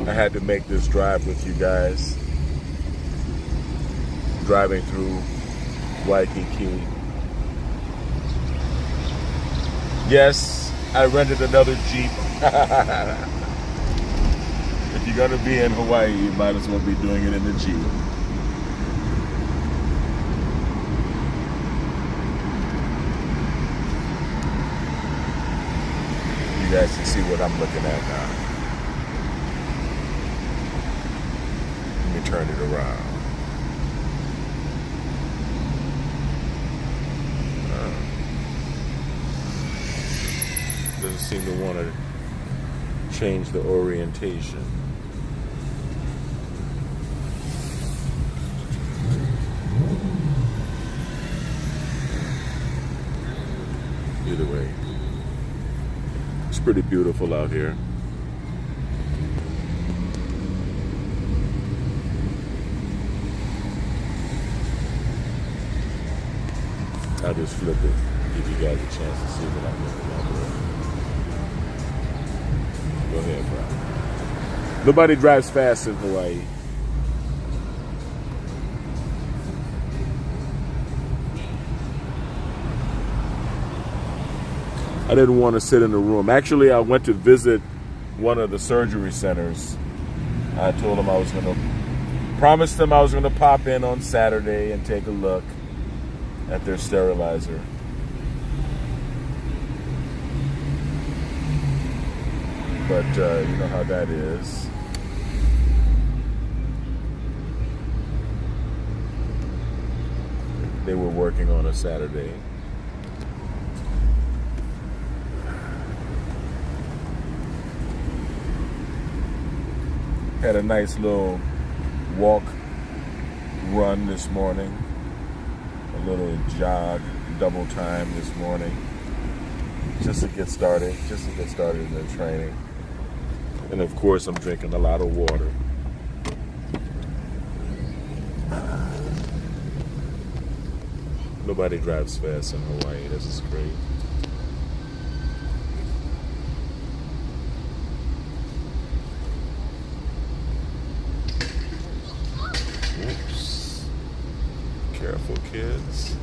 I had to make this drive with you guys. Driving through Waikiki. Yes, I rented another Jeep. If you're gonna be in Hawaii, you might as well be doing it in the Jeep. You guys can see what I'm looking at now. Let me turn it around. Doesn't seem to want to change the orientation. Either way, it's pretty beautiful out here. I'll just flip it, give you guys a chance to see what I'm looking at. Go ahead, bro. Nobody drives fast in Hawaii. I didn't want to sit in the room. Actually, I went to visit one of the surgery centers. I told them I was going to, promised them I was going to pop in on Saturday and take a look at their sterilizer. But you know how that is. They were working on a Saturday. Had a nice little walk, run this morning. A little jog, double time this morning. Just to get started in the training. And of course, I'm drinking a lot of water. Nobody drives fast in Hawaii. This is great. Oops. Careful, kids.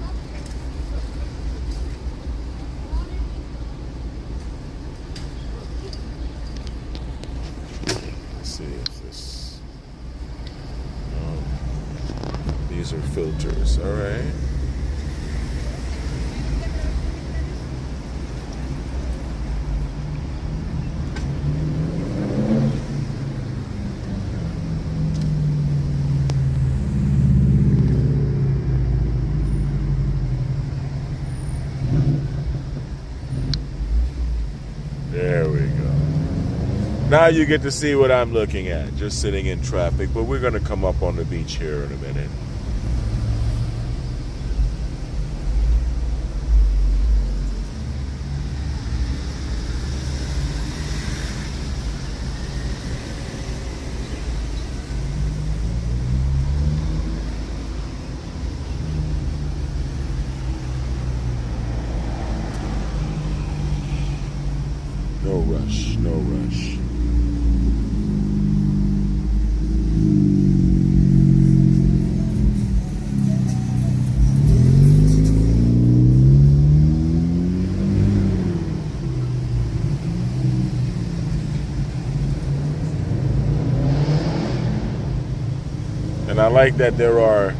See if this. These are filters, all right. There we go. Now you get to see what I'm looking at, just sitting in traffic, but we're going to come up on the beach here in a minute. No rush, no rush. And I like that there are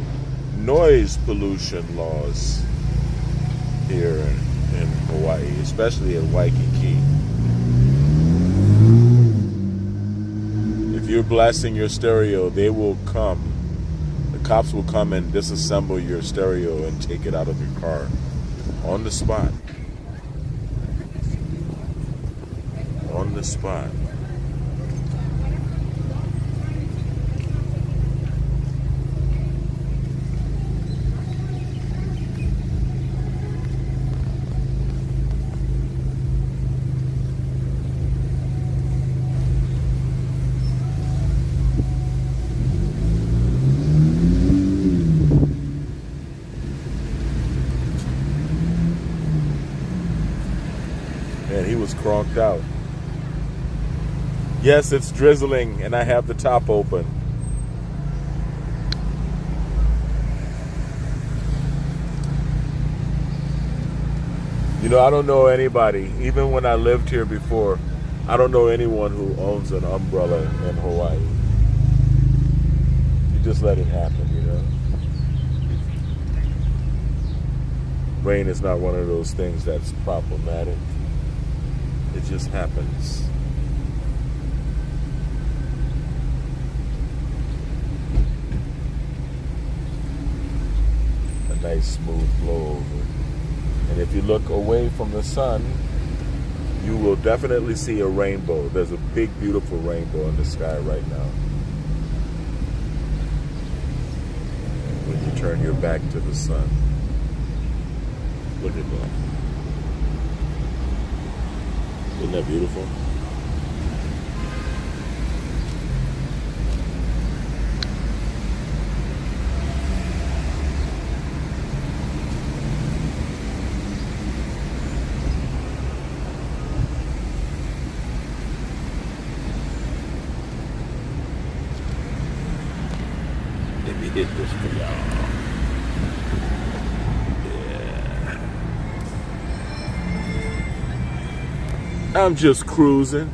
noise pollution laws here in Hawaii, especially in Waikiki. If you're blasting your stereo, they will come. The cops will come and disassemble your stereo and take it out of your car on the spot. On the spot. Man, he was cronked out. Yes, it's drizzling and I have the top open. You know, I don't know anybody, even when I lived here before, I don't know anyone who owns an umbrella in Hawaii. You just let it happen, you know. Rain is not one of those things that's problematic. It just happens. A nice smooth blow over. And if you look away from the sun, you will definitely see a rainbow. There's a big, beautiful rainbow in the sky right now. When you turn your back to the sun. Look at that. Isn't that beautiful? Let me hit this for y'all. I'm just cruising,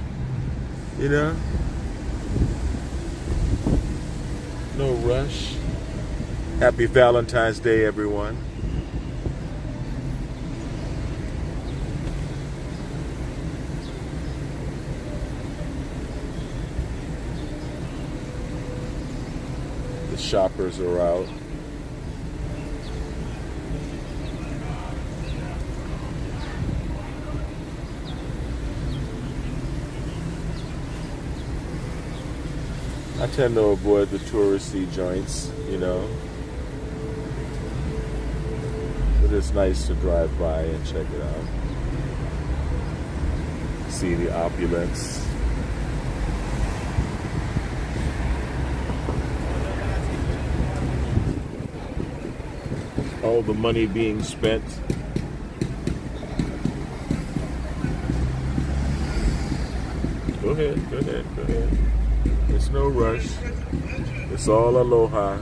you know, no rush. Happy Valentine's Day, everyone. The shoppers are out. I tend to avoid the touristy joints, you know. But it's nice to drive by and check it out. See the opulence. All the money being spent. Go ahead, go ahead, go ahead. It's no rush. It's all aloha.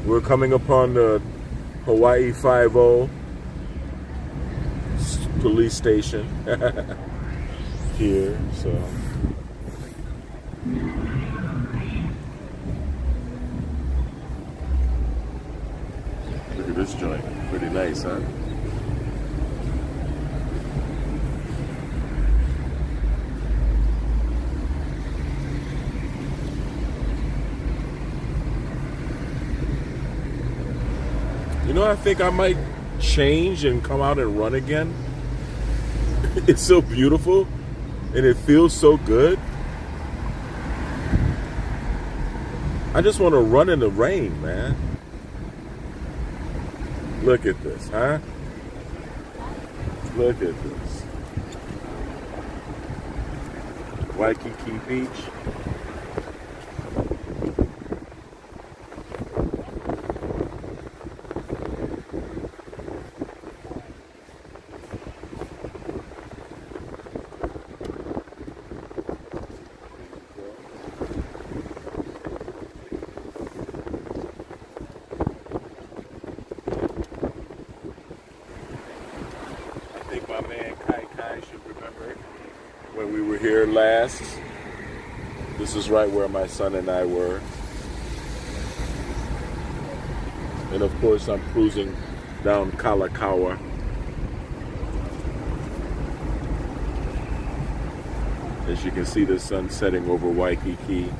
We're coming upon the Hawaii 5-0 police station here, so. Look at this joint. Pretty nice, huh? You know, I think I might change and come out and run again. It's so beautiful and it feels so good. I just want to run in the rain, man. Look at this, huh? Look at this. Waikiki Beach. My man Kai Kai should remember when we were here last. This is right where my son and I were. And of course I'm cruising down Kalakaua. As you can see, the sun setting over Waikiki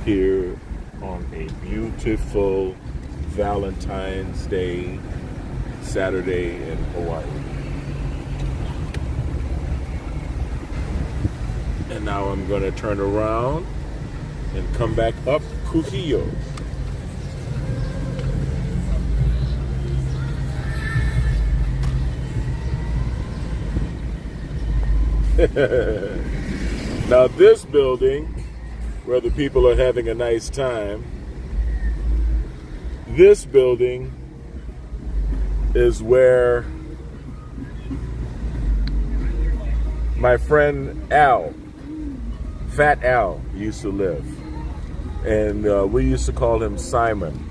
here on a beautiful Valentine's Day Saturday in Hawaii. And now I'm going to turn around and come back up Kuhio. Now this building, where the people are having a nice time, this building is where my friend Al, Fat Al, used to live. And we used to call him Simon.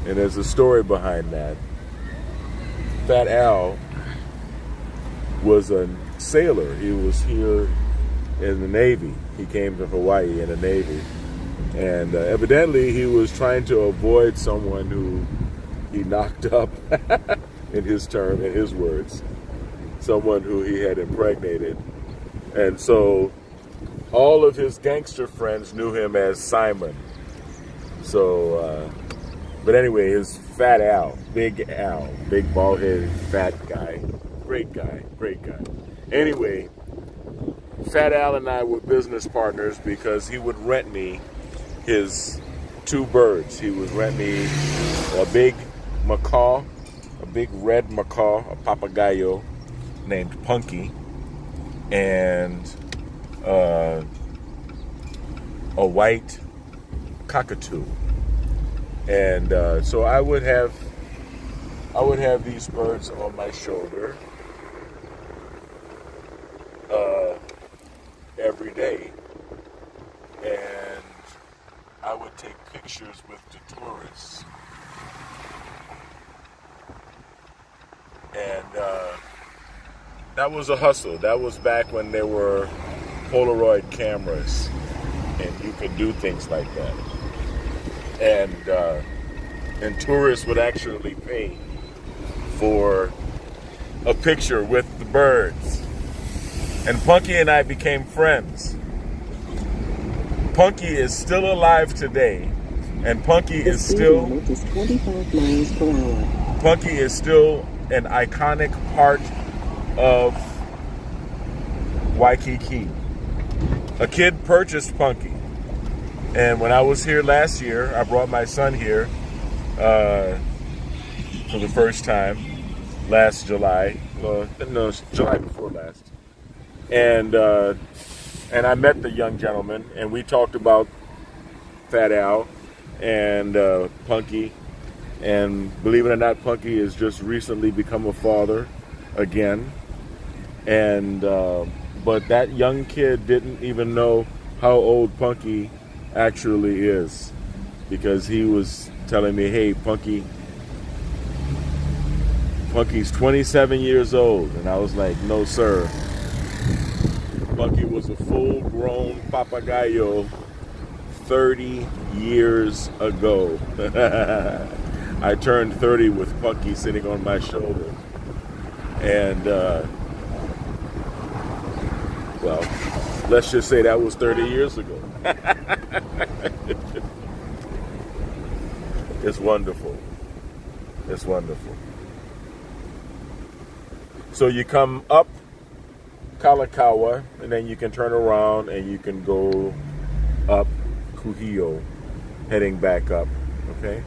And there's a story behind that. Fat Al was a sailor. He was here in the Navy. He came to Hawaii in the Navy. And evidently he was trying to avoid someone who he knocked up, in his term, in his words, someone who he had impregnated. And so all of his gangster friends knew him as Simon. So, but anyway, his Fat Al, big bald-headed, fat guy, great guy. Anyway, Fat Al and I were business partners because he would rent me his 2 birds. He would rent me a big macaw, a big red macaw, a papagayo named Punky, and a white cockatoo. And so I would have these birds on my shoulder every day, and I would take pictures with the tourists. And that was a hustle. That was back when there were Polaroid cameras and you could do things like that. And tourists would actually pay for a picture with the birds. And Punky and I became friends. Punky is still alive today, and Punky is still 25 miles per hour. Punky is still an iconic part of Waikiki. A kid purchased Punky, and when I was here last year, I brought my son here for the first time last July. No, July before last. And I met the young gentleman, and we talked about Fat Al and Punky. And believe it or not, Punky has just recently become a father again. And but that young kid didn't even know how old Punky actually is, because he was telling me, "Hey, Punky's 27 years old," and I was like, "No, sir. Punky was a full-grown papagayo 30 years ago." I turned 30 with Punky sitting on my shoulder. And, well, let's just say that was 30 years ago. It's wonderful. It's wonderful. So you come up Kalakaua, and then you can turn around and you can go up Kuhio, heading back up, okay?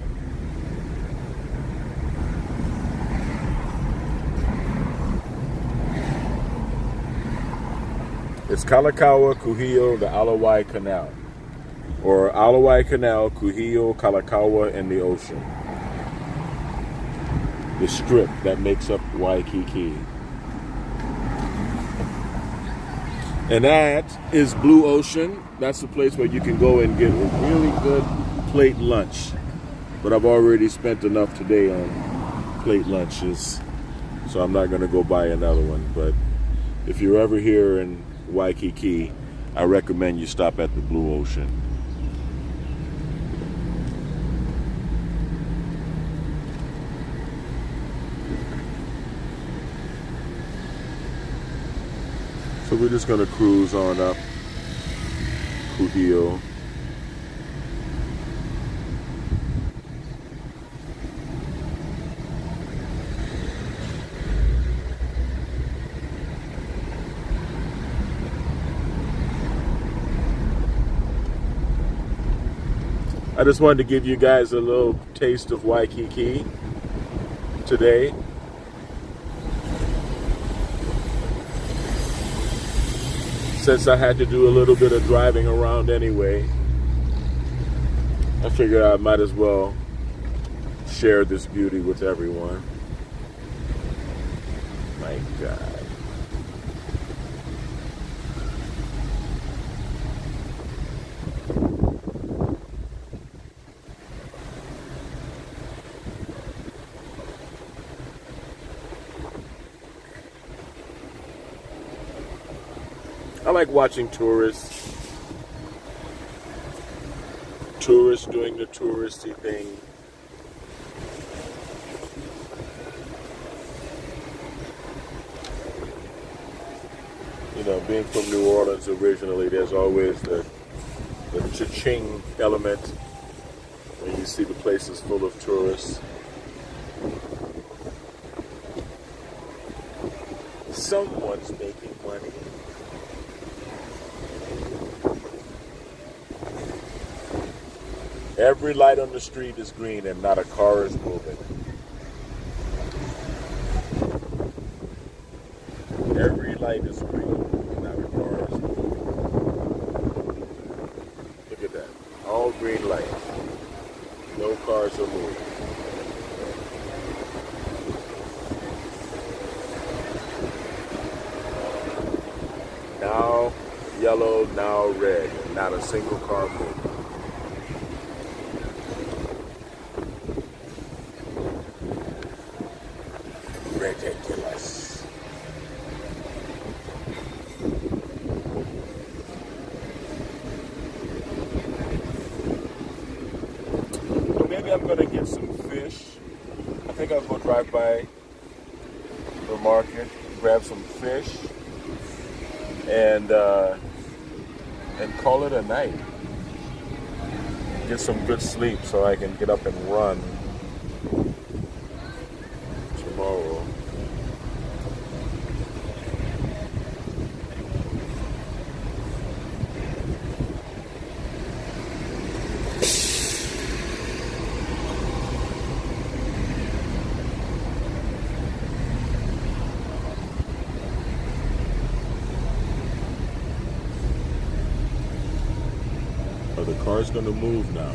It's Kalakaua, Kuhio, the Alawai Canal, or Alawai Canal, Kuhio, Kalakaua, and the ocean. The strip that makes up Waikiki. And that is Blue Ocean. That's the place where you can go and get a really good plate lunch. But I've already spent enough today on plate lunches, so I'm not going to go buy another one. But if you're ever here in Waikiki, I recommend you stop at the Blue Ocean. So we're just going to cruise on up Kuhio. I just wanted to give you guys a little taste of Waikiki today. Since I had to do a little bit of driving around anyway, I figured I might as well share this beauty with everyone. My God. I like watching tourists doing the touristy thing. You know, being from New Orleans originally, there's always the cha-ching element when you see the places full of tourists. Someone's making money. Every light on the street is green and not a car is moving. Every light is green and not a car is moving. Look at that. All green lights. No cars are moving. Now yellow, now red, and not a single car moving. Ridiculous. So maybe I'm going to get some fish. I think I'll go drive by the market, grab some fish, and call it a night. Get some good sleep so I can get up and run tomorrow. Oh, the car's gonna move now.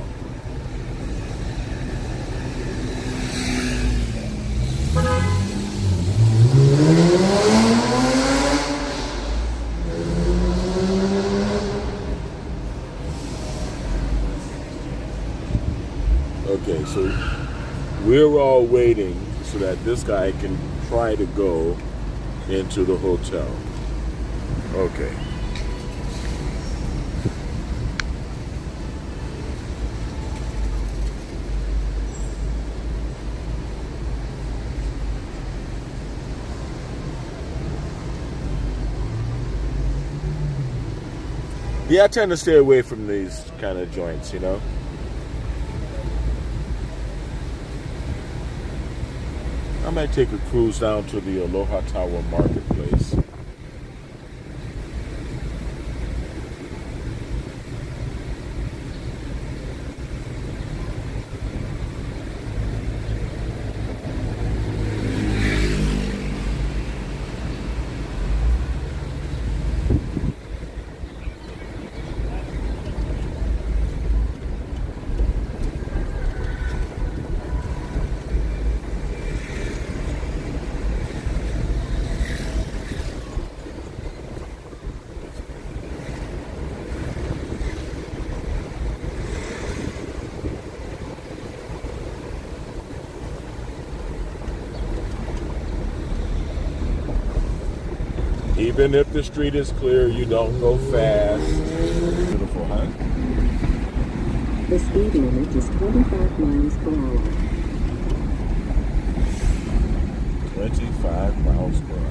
Okay, so we're all waiting so that this guy can try to go into the hotel. Okay. Yeah, I tend to stay away from these kind of joints, you know. I might take a cruise down to the Aloha Tower Marketplace. Even if the street is clear, you don't go fast. Beautiful, huh? The speed limit is 25 miles per hour. 25 miles per hour.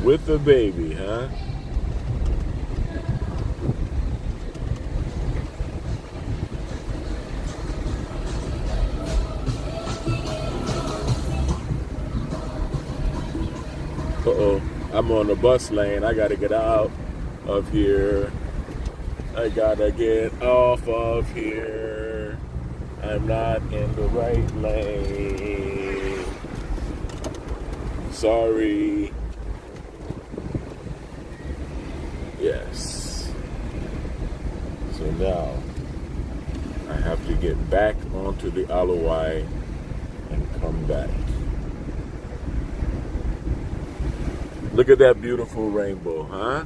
With the baby, huh? I'm on the bus lane. I gotta get out of here. I gotta get off of here. I'm not in the right lane. Sorry. Yes. So now I have to get back onto the Alawai and come back. Look at that beautiful rainbow, huh?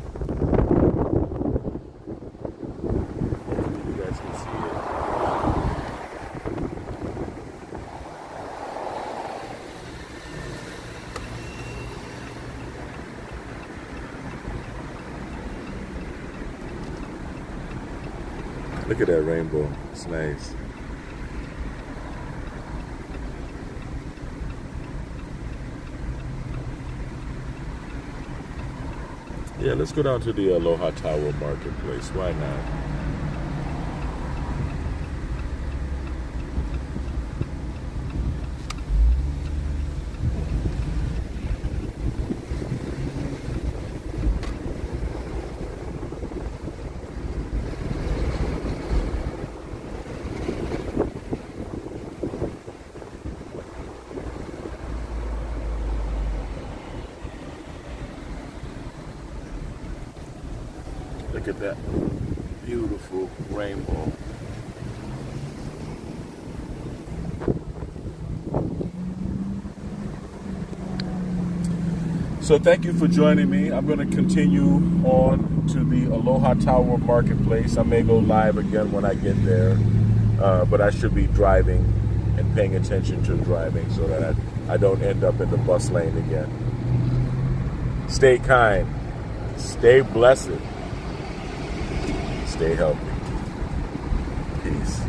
Hopefully you guys can see it. Look at that rainbow. It's nice. Yeah, let's go down to the Aloha Tower Marketplace. Why not? Look at that beautiful rainbow. So thank you for joining me. I'm going to continue on to the Aloha Tower Marketplace. I may go live again when I get there, but I should be driving and paying attention to driving so that I don't end up in the bus lane again. Stay kind. Stay blessed. Stay healthy. Peace.